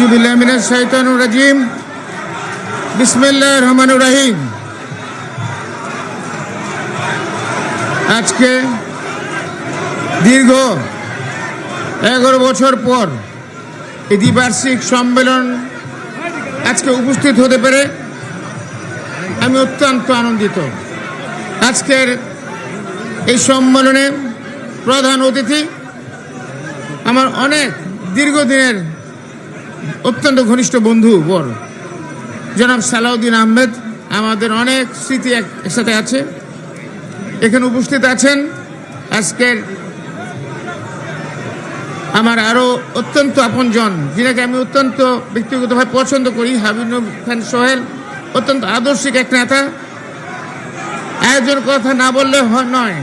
আউযুবিল্লাহি মিনাশ শাইতানির রাজিম। বিসমিল্লাহির রহমানির রহিম। আজকে দীর্ঘ 11 বছর পর এই দ্বিবার্ষিক সম্মেলন আজকে উপস্থিত হতে পেরে আমি অত্যন্ত আনন্দিত। আজকের এই সম্মেলনে প্রধান অতিথি আমার অনেক দীর্ঘদিনের অত্যন্ত ঘনিষ্ঠ বন্ধু বর জনাব সালাউদ্দিন আহমেদ। আমাদের অনেক স্মৃতি একসাথে আছে। এখানে উপস্থিত আছেন আজকের আমার আরও অত্যন্ত আপনজন, যিনাকে আমি অত্যন্ত ব্যক্তিগতভাবে পছন্দ করি, হাবিব খান সোহেল। অত্যন্ত আদর্শিক এক নেতা। আয়োজন কথা না বললে নয়।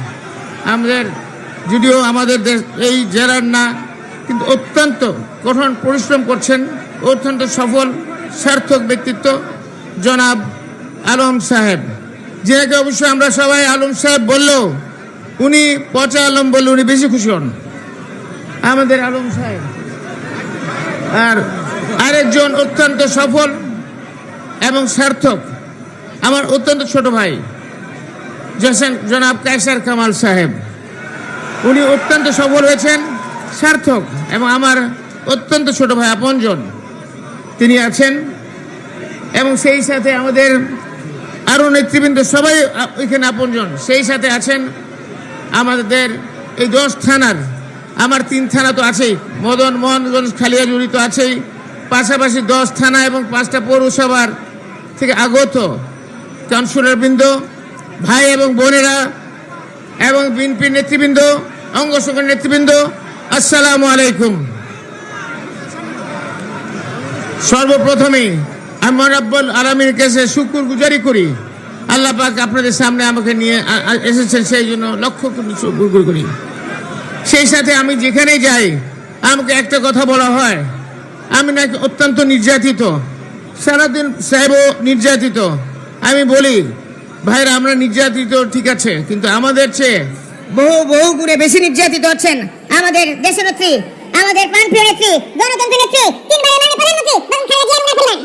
আমাদের যদিও আমাদের দেশ এই জেলার না, কিন্তু অত্যন্ত কঠোর পরিশ্রম করছেন, অত্যন্ত সফল সার্থক ব্যক্তিত্ব জনাব আলম সাহেব, যিনাকে অবশ্যই আমরা সবাই আলম সাহেব বললেও উনি পচা আলম বললে উনি বেশি খুশি হন, আমাদের আলম সাহেব। আর আরেকজন অত্যন্ত সফল এবং সার্থক আমার অত্যন্ত ছোট ভাই জনাব কায়সার কামাল সাহেব। উনি অত্যন্ত সফল হয়েছেন, সার্থক এবং আমার অত্যন্ত ছোট ভাই আপনজন তিনি আছেন। এবং সেই সাথে আমাদের আরও নেতৃবৃন্দ সবাই এখানে আপনজন। সেই সাথে আছেন আমাদের এই 10 থানার, আমার 3 থানা তো আছেই, মদন মোহনগঞ্জ খালিয়াজুড়ি তো আছেই, পাশাপাশি 10 থানা এবং 5টা পৌরসভার থেকে আগত কাউন্সিলরবৃন্দ, ভাই এবং বোনেরা এবং বিএনপির নেতৃবৃন্দ, অঙ্গ সংগঠনের নেতৃবৃন্দ, আসসালামু আলাইকুম। সর্বপ্রথমেই আমি রব্বুল আলামিনের কাছে শুকর গুজারি করি, আল্লাহ পাক আপনাদের সামনে আমাকে নিয়ে এসেছেন, সেই জন্য লক্ষ কোটি শুকর করি। সেই সাথে আমি যেখানেই যাই আমাকে একটা কথা বলা হয়, আমি নাকি অত্যন্ত নির্যাতিত, সারাদিন সাহেবও নির্যাতিত। আমি বলি ভাইরা, আমরা নির্যাতিত ঠিক আছে, কিন্তু আমাদের চেয়ে বহু গুণে বেশি নির্যাতিত হচ্ছেন আমাদের দেশনেত্রী, আমাদের প্রাণপ্রিয় নেত্রী, গণতন্ত্র নেত্রী, 3 বারের মাননীয় প্রধানমন্ত্রী বেগম খালেদা জিয়া।